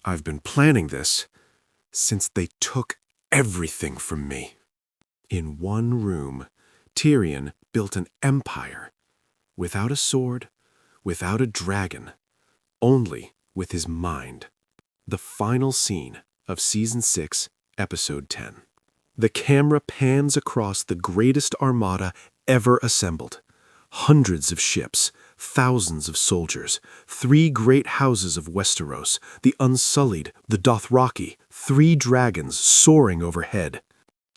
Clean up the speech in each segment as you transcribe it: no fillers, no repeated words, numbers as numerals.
I've been planning this since they took everything from me. In one room, Tyrion built an empire, without a sword, without a dragon, only with his mind. The final scene of Season 6, Episode 10. The camera pans across the greatest armada ever assembled. Hundreds of ships, thousands of soldiers, 3 great houses of Westeros, the Unsullied, the Dothraki, 3 dragons soaring overhead.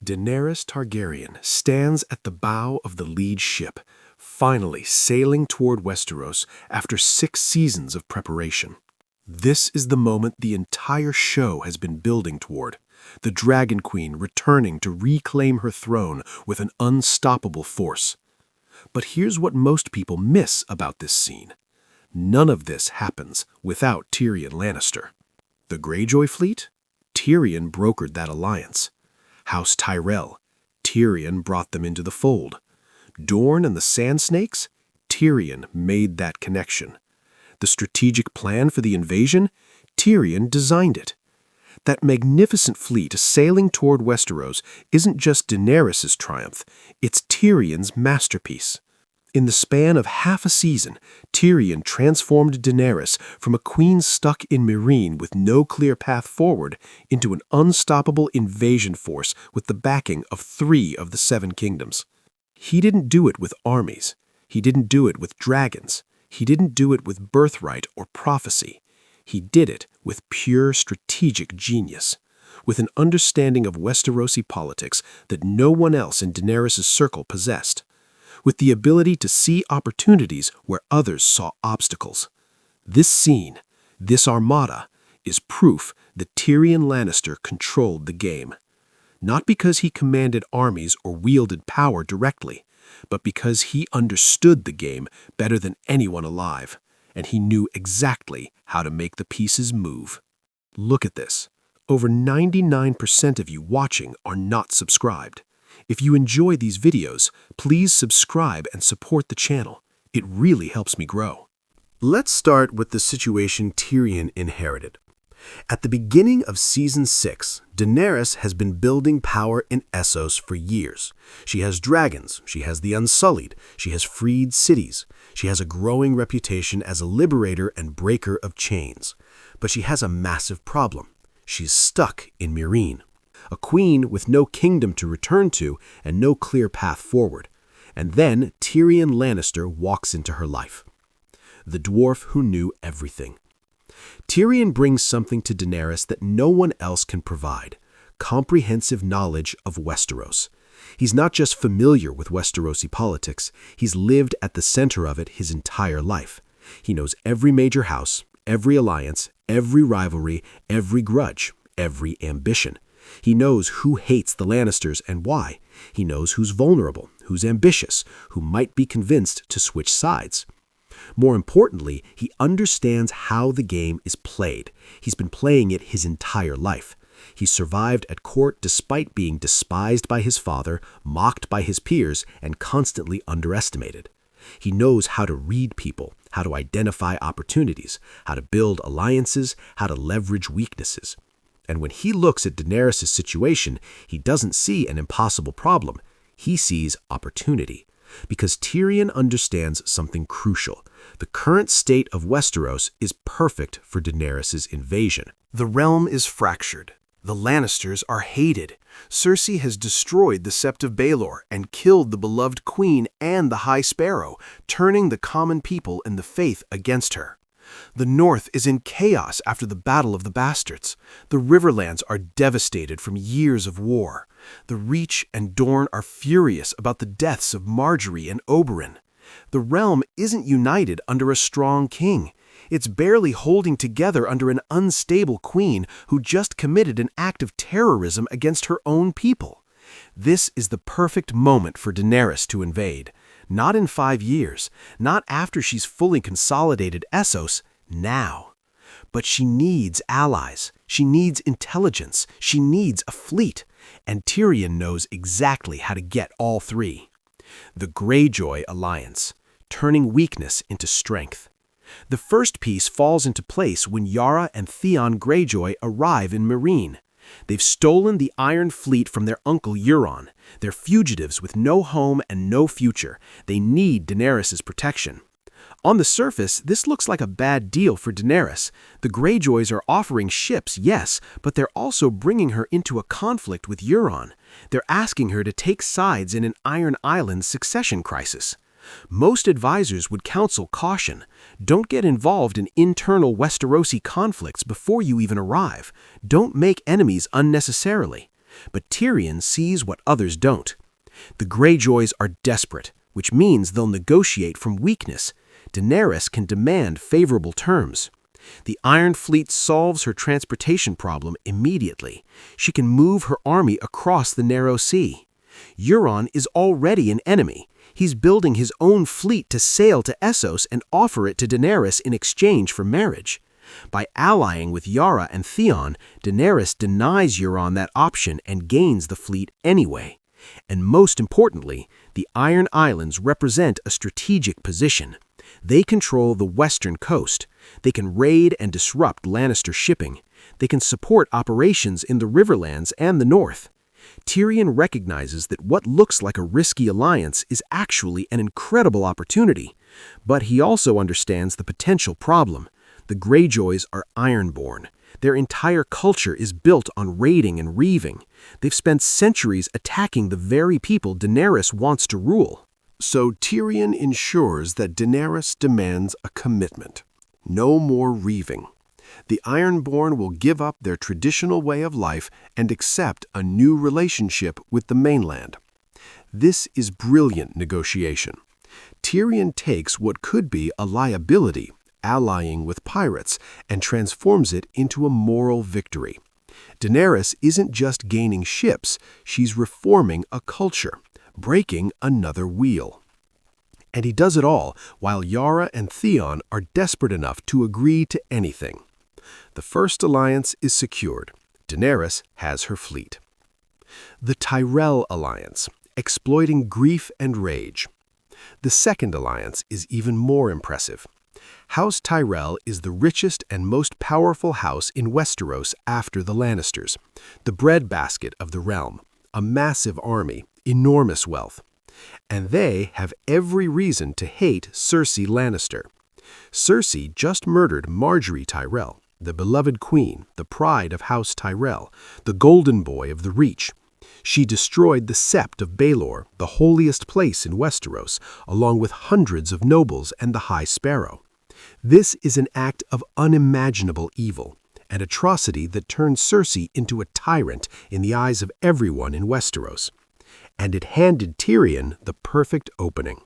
Daenerys Targaryen stands at the bow of the lead ship, finally sailing toward Westeros after 6 seasons of preparation. This is the moment the entire show has been building toward. The Dragon Queen returning to reclaim her throne with an unstoppable force. But here's what most people miss about this scene. None of this happens without Tyrion Lannister. The Greyjoy fleet? Tyrion brokered that alliance. House Tyrell? Tyrion brought them into the fold. Dorne and the Sand Snakes? Tyrion made that connection. The strategic plan for the invasion? Tyrion designed it. That magnificent fleet sailing toward Westeros isn't just Daenerys' triumph, it's Tyrion's masterpiece. In the span of half a season, Tyrion transformed Daenerys from a queen stuck in Meereen with no clear path forward into an unstoppable invasion force with the backing of 3 of the 7 kingdoms. He didn't do it with armies. He didn't do it with dragons. He didn't do it with birthright or prophecy. He did it with pure strategic genius, with an understanding of Westerosi politics that no one else in Daenerys' circle possessed, with the ability to see opportunities where others saw obstacles. This scene, this armada, is proof that Tyrion Lannister controlled the game. Not because he commanded armies or wielded power directly, but because he understood the game better than anyone alive, and he knew exactly how to make the pieces move. Look at this. Over 99% of you watching are not subscribed. If you enjoy these videos, please subscribe and support the channel. It really helps me grow. Let's start with the situation Tyrion inherited. At the beginning of Season 6, Daenerys has been building power in Essos for years. She has dragons, she has the Unsullied, she has freed cities, she has a growing reputation as a liberator and breaker of chains. But she has a massive problem. She's stuck in Meereen, a queen with no kingdom to return to and no clear path forward. And then Tyrion Lannister walks into her life. The dwarf who knew everything. Tyrion brings something to Daenerys that no one else can provide: comprehensive knowledge of Westeros. He's not just familiar with Westerosi politics, he's lived at the center of it his entire life. He knows every major house, every alliance, every rivalry, every grudge, every ambition. He knows who hates the Lannisters and why. He knows who's vulnerable, who's ambitious, who might be convinced to switch sides. More importantly, he understands how the game is played. He's been playing it his entire life. He survived at court despite being despised by his father, mocked by his peers, and constantly underestimated. He knows how to read people, how to identify opportunities, how to build alliances, how to leverage weaknesses. And when he looks at Daenerys' situation, he doesn't see an impossible problem. He sees opportunity. Because Tyrion understands something crucial. The current state of Westeros is perfect for Daenerys' invasion. The realm is fractured. The Lannisters are hated. Cersei has destroyed the Sept of Baelor and killed the beloved queen and the High Sparrow, turning the common people and the faith against her. The North is in chaos after the Battle of the Bastards. The Riverlands are devastated from years of war. The Reach and Dorne are furious about the deaths of Marjorie and Oberyn. The realm isn't united under a strong king. It's barely holding together under an unstable queen who just committed an act of terrorism against her own people. This is the perfect moment for Daenerys to invade. Not in 5 years, not after she's fully consolidated Essos, now. But she needs allies, she needs intelligence, she needs a fleet, and Tyrion knows exactly how to get all 3. The Greyjoy alliance, turning weakness into strength. The first piece falls into place when Yara and Theon Greyjoy arrive in Meereen. They've stolen the Iron Fleet from their uncle Euron. They're fugitives with no home and no future. They need Daenerys' protection. On the surface, this looks like a bad deal for Daenerys. The Greyjoys are offering ships, yes, but they're also bringing her into a conflict with Euron. They're asking her to take sides in an Iron Island succession crisis. Most advisors would counsel caution. Don't get involved in internal Westerosi conflicts before you even arrive. Don't make enemies unnecessarily. But Tyrion sees what others don't. The Greyjoys are desperate, which means they'll negotiate from weakness. Daenerys can demand favorable terms. The Iron Fleet solves her transportation problem immediately. She can move her army across the narrow sea. Euron is already an enemy. He's building his own fleet to sail to Essos and offer it to Daenerys in exchange for marriage. By allying with Yara and Theon, Daenerys denies Euron that option and gains the fleet anyway. And most importantly, the Iron Islands represent a strategic position. They control the western coast. They can raid and disrupt Lannister shipping. They can support operations in the Riverlands and the north. Tyrion recognizes that what looks like a risky alliance is actually an incredible opportunity. But he also understands the potential problem. The Greyjoys are ironborn. Their entire culture is built on raiding and reaving. They've spent centuries attacking the very people Daenerys wants to rule. So Tyrion ensures that Daenerys demands a commitment. No more reaving. The Ironborn will give up their traditional way of life and accept a new relationship with the mainland. This is brilliant negotiation. Tyrion takes what could be a liability, allying with pirates, and transforms it into a moral victory. Daenerys isn't just gaining ships, she's reforming a culture, breaking another wheel. And he does it all while Yara and Theon are desperate enough to agree to anything. The first alliance is secured. Daenerys has her fleet. The Tyrell alliance, exploiting grief and rage. The second alliance is even more impressive. House Tyrell is the richest and most powerful house in Westeros after the Lannisters, the breadbasket of the realm, a massive army, enormous wealth. And they have every reason to hate Cersei Lannister. Cersei just murdered Margaery Tyrell, the beloved queen, the pride of House Tyrell, the golden boy of the Reach. She destroyed the Sept of Baelor, the holiest place in Westeros, along with hundreds of nobles and the High Sparrow. This is an act of unimaginable evil, an atrocity that turned Cersei into a tyrant in the eyes of everyone in Westeros. And it handed Tyrion the perfect opening.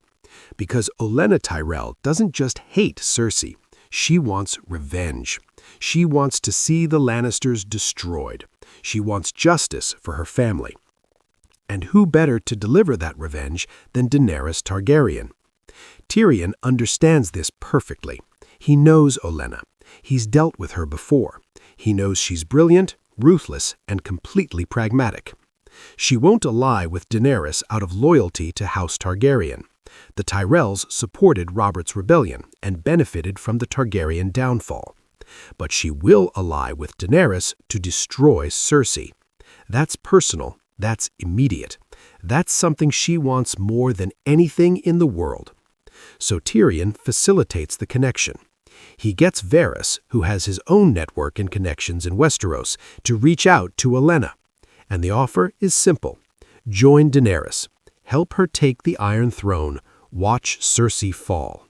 Because Olenna Tyrell doesn't just hate Cersei, she wants revenge. She wants to see the Lannisters destroyed. She wants justice for her family. And who better to deliver that revenge than Daenerys Targaryen? Tyrion understands this perfectly. He knows Olenna. He's dealt with her before. He knows she's brilliant, ruthless, and completely pragmatic. She won't ally with Daenerys out of loyalty to House Targaryen. The Tyrells supported Robert's rebellion and benefited from the Targaryen downfall. But she will ally with Daenerys to destroy Cersei. That's personal, that's immediate. That's something she wants more than anything in the world. So Tyrion facilitates the connection. He gets Varys, who has his own network and connections in Westeros, to reach out to Olenna. And the offer is simple. Join Daenerys. Help her take the Iron Throne. Watch Cersei fall.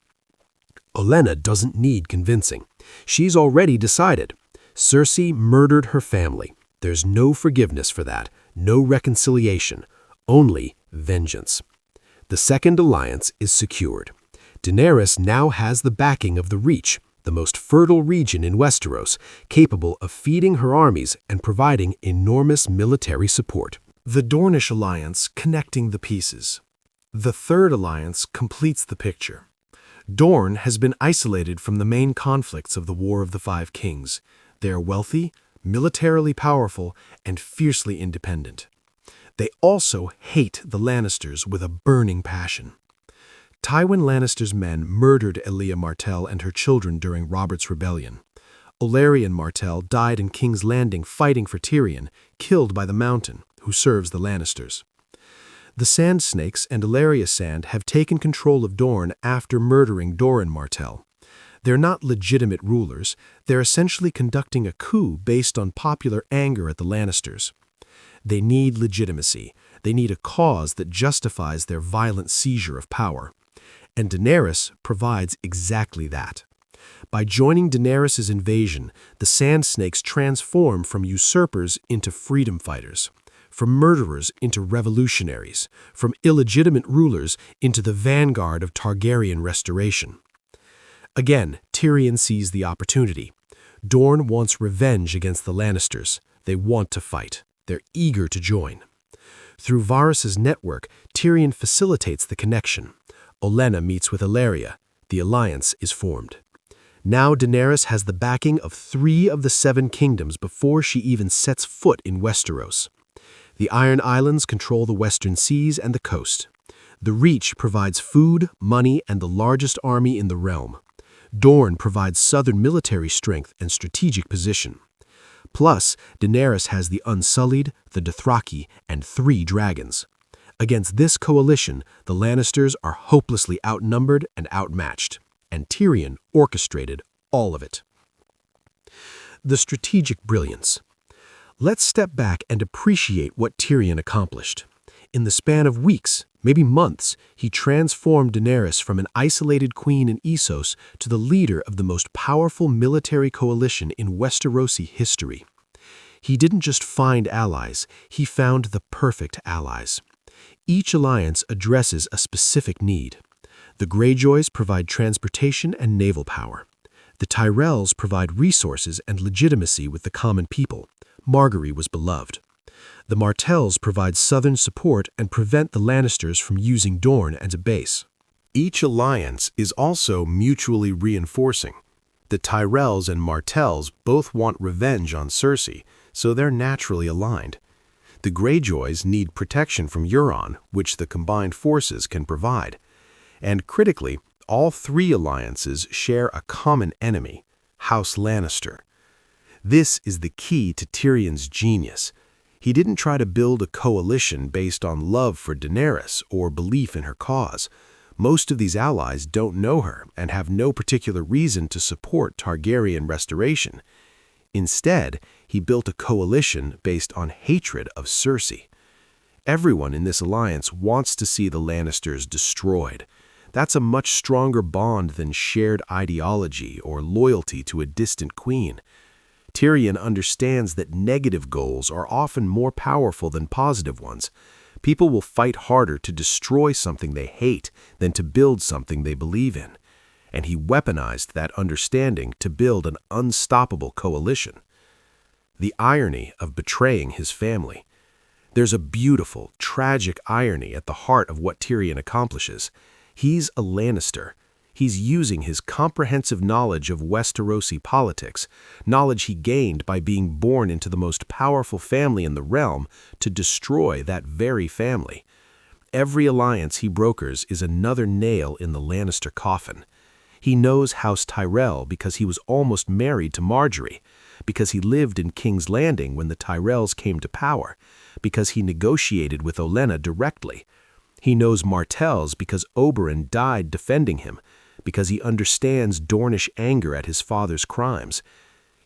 Olenna doesn't need convincing. She's already decided. Cersei murdered her family. There's no forgiveness for that, no reconciliation, only vengeance. The second alliance is secured. Daenerys now has the backing of the Reach, the most fertile region in Westeros, capable of feeding her armies and providing enormous military support. The Dornish alliance connecting the pieces. The third alliance completes the picture. Dorne has been isolated from the main conflicts of the War of the Five Kings. They are wealthy, militarily powerful, and fiercely independent. They also hate the Lannisters with a burning passion. Tywin Lannister's men murdered Elia Martell and her children during Robert's Rebellion. Olarrion Martell died in King's Landing fighting for Tyrion, killed by the Mountain, who serves the Lannisters. The Sand Snakes and Ellaria Sand have taken control of Dorne after murdering Doran Martell. They're not legitimate rulers, they're essentially conducting a coup based on popular anger at the Lannisters. They need legitimacy, they need a cause that justifies their violent seizure of power. And Daenerys provides exactly that. By joining Daenerys' invasion, the Sand Snakes transform from usurpers into freedom fighters, from murderers into revolutionaries, from illegitimate rulers into the vanguard of Targaryen restoration. Again, Tyrion sees the opportunity. Dorne wants revenge against the Lannisters. They want to fight. They're eager to join. Through Varys' network, Tyrion facilitates the connection. Olenna meets with Ellaria. The alliance is formed. Now Daenerys has the backing of 3 of the 7 kingdoms before she even sets foot in Westeros. The Iron Islands control the western seas and the coast. The Reach provides food, money, and the largest army in the realm. Dorne provides southern military strength and strategic position. Plus, Daenerys has the Unsullied, the Dothraki, and 3 dragons. Against this coalition, the Lannisters are hopelessly outnumbered and outmatched, and Tyrion orchestrated all of it. The strategic brilliance. Let's step back and appreciate what Tyrion accomplished. In the span of weeks, maybe months, he transformed Daenerys from an isolated queen in Essos to the leader of the most powerful military coalition in Westerosi history. He didn't just find allies, he found the perfect allies. Each alliance addresses a specific need. The Greyjoys provide transportation and naval power. The Tyrells provide resources and legitimacy with the common people. Margaery was beloved. The Martells provide southern support and prevent the Lannisters from using Dorne as a base. Each alliance is also mutually reinforcing. The Tyrells and Martells both want revenge on Cersei, so they're naturally aligned. The Greyjoys need protection from Euron, which the combined forces can provide. And critically, all 3 alliances share a common enemy, House Lannister. This is the key to Tyrion's genius. He didn't try to build a coalition based on love for Daenerys or belief in her cause. Most of these allies don't know her and have no particular reason to support Targaryen restoration. Instead, he built a coalition based on hatred of Cersei. Everyone in this alliance wants to see the Lannisters destroyed. That's a much stronger bond than shared ideology or loyalty to a distant queen. Tyrion understands that negative goals are often more powerful than positive ones. People will fight harder to destroy something they hate than to build something they believe in. And he weaponized that understanding to build an unstoppable coalition. The irony of betraying his family. There's a beautiful, tragic irony at the heart of what Tyrion accomplishes. He's a Lannister. He's using his comprehensive knowledge of Westerosi politics, knowledge he gained by being born into the most powerful family in the realm, to destroy that very family. Every alliance he brokers is another nail in the Lannister coffin. He knows House Tyrell because he was almost married to Margaery, because he lived in King's Landing when the Tyrells came to power, because he negotiated with Olenna directly. He knows Martells because Oberyn died defending him, because he understands Dornish anger at his father's crimes.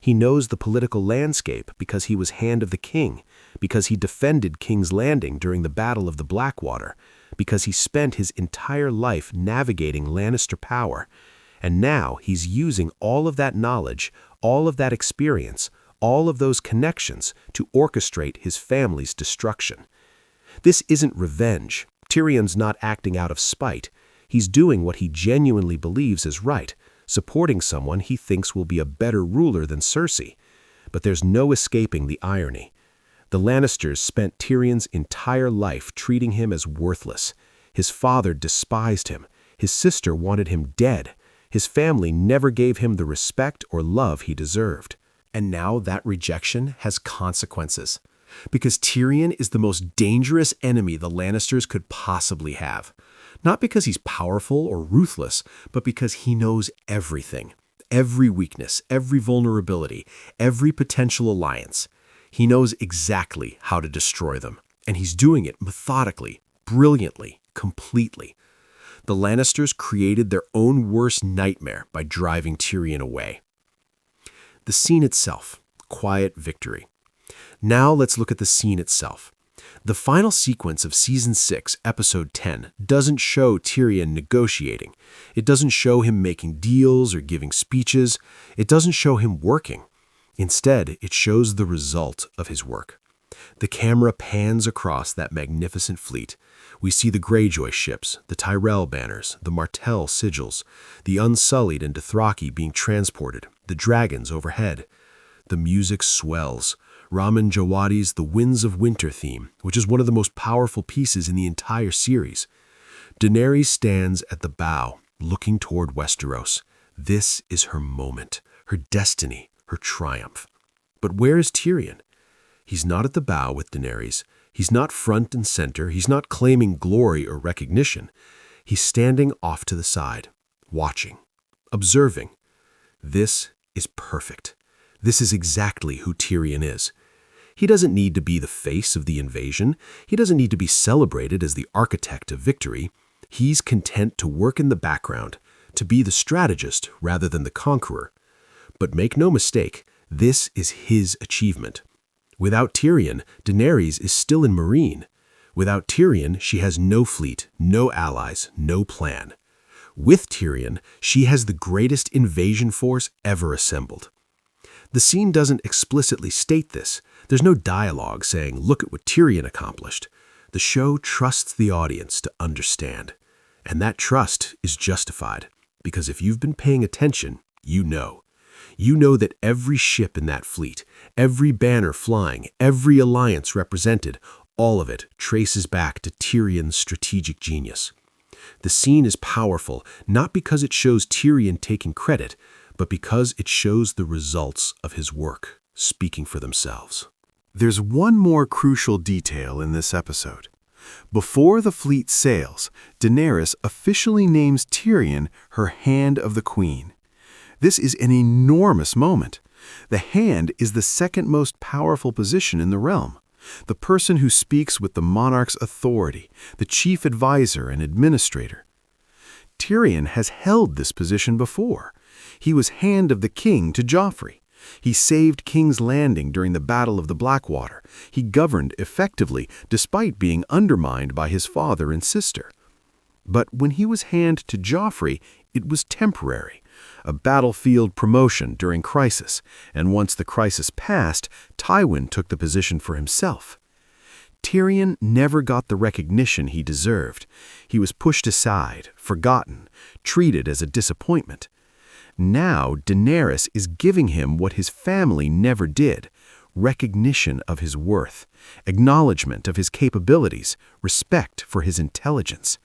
He knows the political landscape because he was Hand of the King, because he defended King's Landing during the Battle of the Blackwater, because he spent his entire life navigating Lannister power. And now he's using all of that knowledge, all of that experience, all of those connections to orchestrate his family's destruction. This isn't revenge. Tyrion's not acting out of spite. He's doing what he genuinely believes is right, supporting someone he thinks will be a better ruler than Cersei. But there's no escaping the irony. The Lannisters spent Tyrion's entire life treating him as worthless. His father despised him. His sister wanted him dead. His family never gave him the respect or love he deserved. And now that rejection has consequences. Because Tyrion is the most dangerous enemy the Lannisters could possibly have. Not because he's powerful or ruthless, but because he knows everything. Every weakness, every vulnerability, every potential alliance. He knows exactly how to destroy them, and he's doing it methodically, brilliantly, completely. The Lannisters created their own worst nightmare by driving Tyrion away. The scene itself, quiet victory. Now let's look at the scene itself. The final sequence of Season 6, Episode 10, doesn't show Tyrion negotiating. It doesn't show him making deals or giving speeches. It doesn't show him working. Instead, it shows the result of his work. The camera pans across that magnificent fleet. We see the Greyjoy ships, the Tyrell banners, the Martell sigils, the Unsullied and Dothraki being transported, the dragons overhead. The music swells. Ramin Djawadi's The Winds of Winter theme, which is one of the most powerful pieces in the entire series. Daenerys stands at the bow, looking toward Westeros. This is her moment, her destiny, her triumph. But where is Tyrion? He's not at the bow with Daenerys. He's not front and center. He's not claiming glory or recognition. He's standing off to the side, watching, observing. This is perfect. This is exactly who Tyrion is. He doesn't need to be the face of the invasion. He doesn't need to be celebrated as the architect of victory. He's content to work in the background, to be the strategist rather than the conqueror. But make no mistake, this is his achievement. Without Tyrion, Daenerys is still in Meereen. Without Tyrion, she has no fleet, no allies, no plan. With Tyrion, she has the greatest invasion force ever assembled. The scene doesn't explicitly state this. There's no dialogue saying, look at what Tyrion accomplished. The show trusts the audience to understand. And that trust is justified, because if you've been paying attention, you know. You know that every ship in that fleet, every banner flying, every alliance represented, all of it traces back to Tyrion's strategic genius. The scene is powerful, not because it shows Tyrion taking credit, but because it shows the results of his work speaking for themselves. There's one more crucial detail in this episode. Before the fleet sails, Daenerys officially names Tyrion her Hand of the Queen. This is an enormous moment. The Hand is the second most powerful position in the realm. The person who speaks with the monarch's authority, the chief advisor and administrator. Tyrion has held this position before. He was Hand of the King to Joffrey. He saved King's Landing during the Battle of the Blackwater. He governed effectively despite being undermined by his father and sister. But when he was Hand to Joffrey, it was temporary, a battlefield promotion during crisis, and once the crisis passed, Tywin took the position for himself. Tyrion never got the recognition he deserved. He was pushed aside, forgotten, treated as a disappointment. Now Daenerys is giving him what his family never did, recognition of his worth, acknowledgement of his capabilities, respect for his intelligence.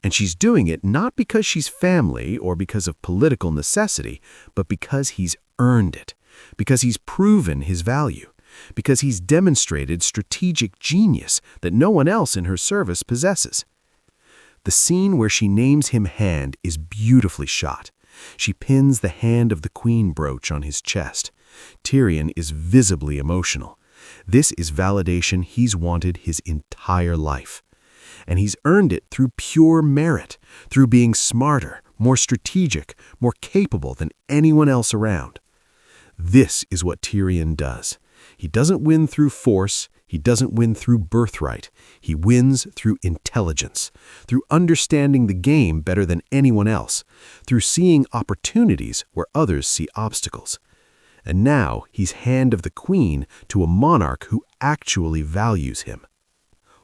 And she's doing it not because she's family or because of political necessity, but because he's earned it, because he's proven his value, because he's demonstrated strategic genius that no one else in her service possesses. The scene where she names him Hand is beautifully shot. She pins the Hand of the Queen brooch on his chest. Tyrion is visibly emotional. This is validation he's wanted his entire life. And he's earned it through pure merit, through being smarter, more strategic, more capable than anyone else around. This is what Tyrion does. He doesn't win through force. He doesn't win through birthright. He wins through intelligence, through understanding the game better than anyone else, through seeing opportunities where others see obstacles. And now he's Hand of the Queen to a monarch who actually values him.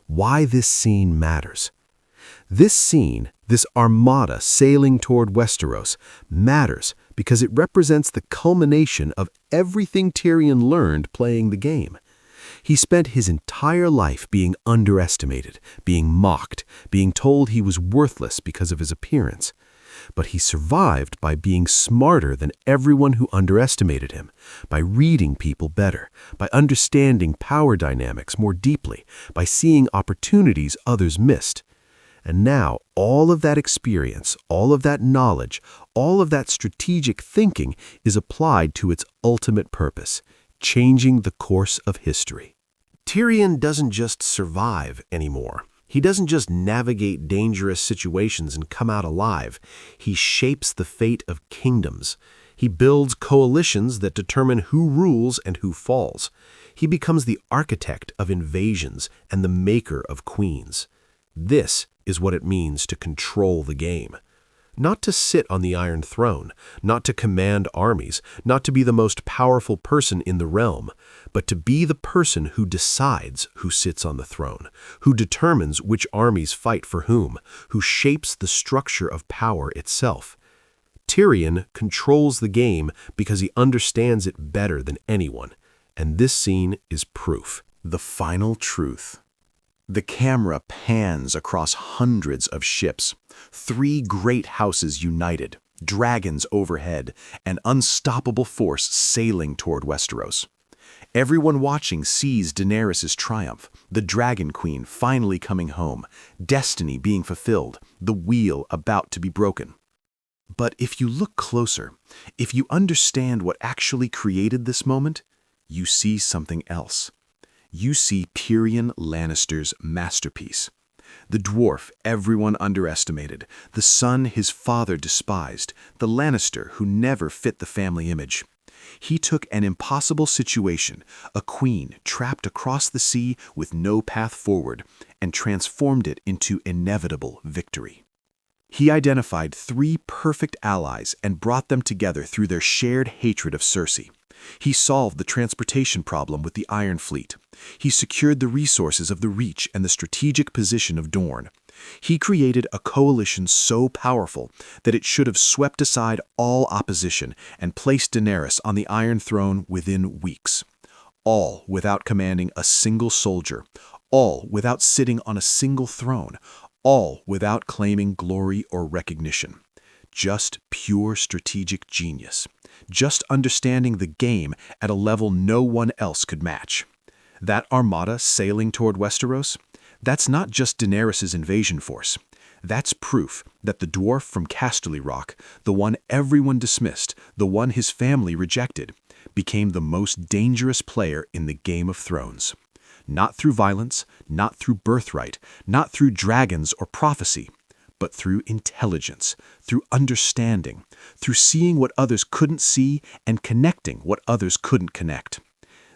Why this scene matters. This scene, this armada sailing toward Westeros, matters because it represents the culmination of everything Tyrion learned playing the game. He spent his entire life being underestimated, being mocked, being told he was worthless because of his appearance. But he survived by being smarter than everyone who underestimated him, by reading people better, by understanding power dynamics more deeply, by seeing opportunities others missed. And now all of that experience, all of that knowledge, all of that strategic thinking is applied to its ultimate purpose, changing the course of history. Tyrion doesn't just survive anymore. He doesn't just navigate dangerous situations and come out alive. He shapes the fate of kingdoms. He builds coalitions that determine who rules and who falls. He becomes the architect of invasions and the maker of queens. This is what it means to control the game. Not to sit on the Iron Throne, not to command armies, not to be the most powerful person in the realm, but to be the person who decides who sits on the throne, who determines which armies fight for whom, who shapes the structure of power itself. Tyrion controls the game because he understands it better than anyone, and this scene is proof. The final truth. The camera pans across hundreds of ships, 3 great houses united, dragons overhead, an unstoppable force sailing toward Westeros. Everyone watching sees Daenerys' triumph, the Dragon Queen finally coming home, destiny being fulfilled, the wheel about to be broken. But if you look closer, if you understand what actually created this moment, you see something else. You see Tyrion Lannister's masterpiece. The dwarf everyone underestimated, the son his father despised, the Lannister who never fit the family image. He took an impossible situation, a queen trapped across the sea with no path forward, and transformed it into inevitable victory. He identified 3 perfect allies and brought them together through their shared hatred of Cersei. He solved the transportation problem with the Iron Fleet. He secured the resources of the Reach and the strategic position of Dorne. He created a coalition so powerful that it should have swept aside all opposition and placed Daenerys on the Iron Throne within weeks. All without commanding a single soldier, all without sitting on a single throne, all without claiming glory or recognition. Just pure strategic genius. Just understanding the game at a level no one else could match. That armada sailing toward Westeros, that's not just Daenerys' invasion force. That's proof that the dwarf from Casterly Rock, the one everyone dismissed, the one his family rejected, became the most dangerous player in the Game of Thrones. Not through violence, not through birthright, not through dragons or prophecy, but through intelligence, through understanding, through seeing what others couldn't see and connecting what others couldn't connect.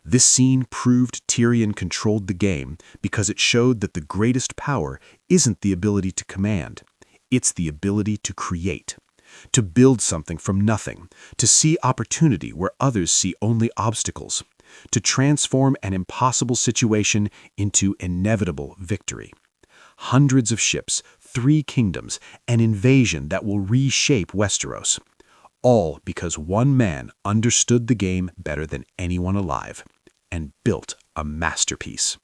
This scene proved Tyrion controlled the game because it showed that the greatest power isn't the ability to command, it's the ability to create, to build something from nothing, to see opportunity where others see only obstacles, to transform an impossible situation into inevitable victory. Hundreds of ships, 3 kingdoms, an invasion that will reshape Westeros. All because one man understood the game better than anyone alive and built a masterpiece.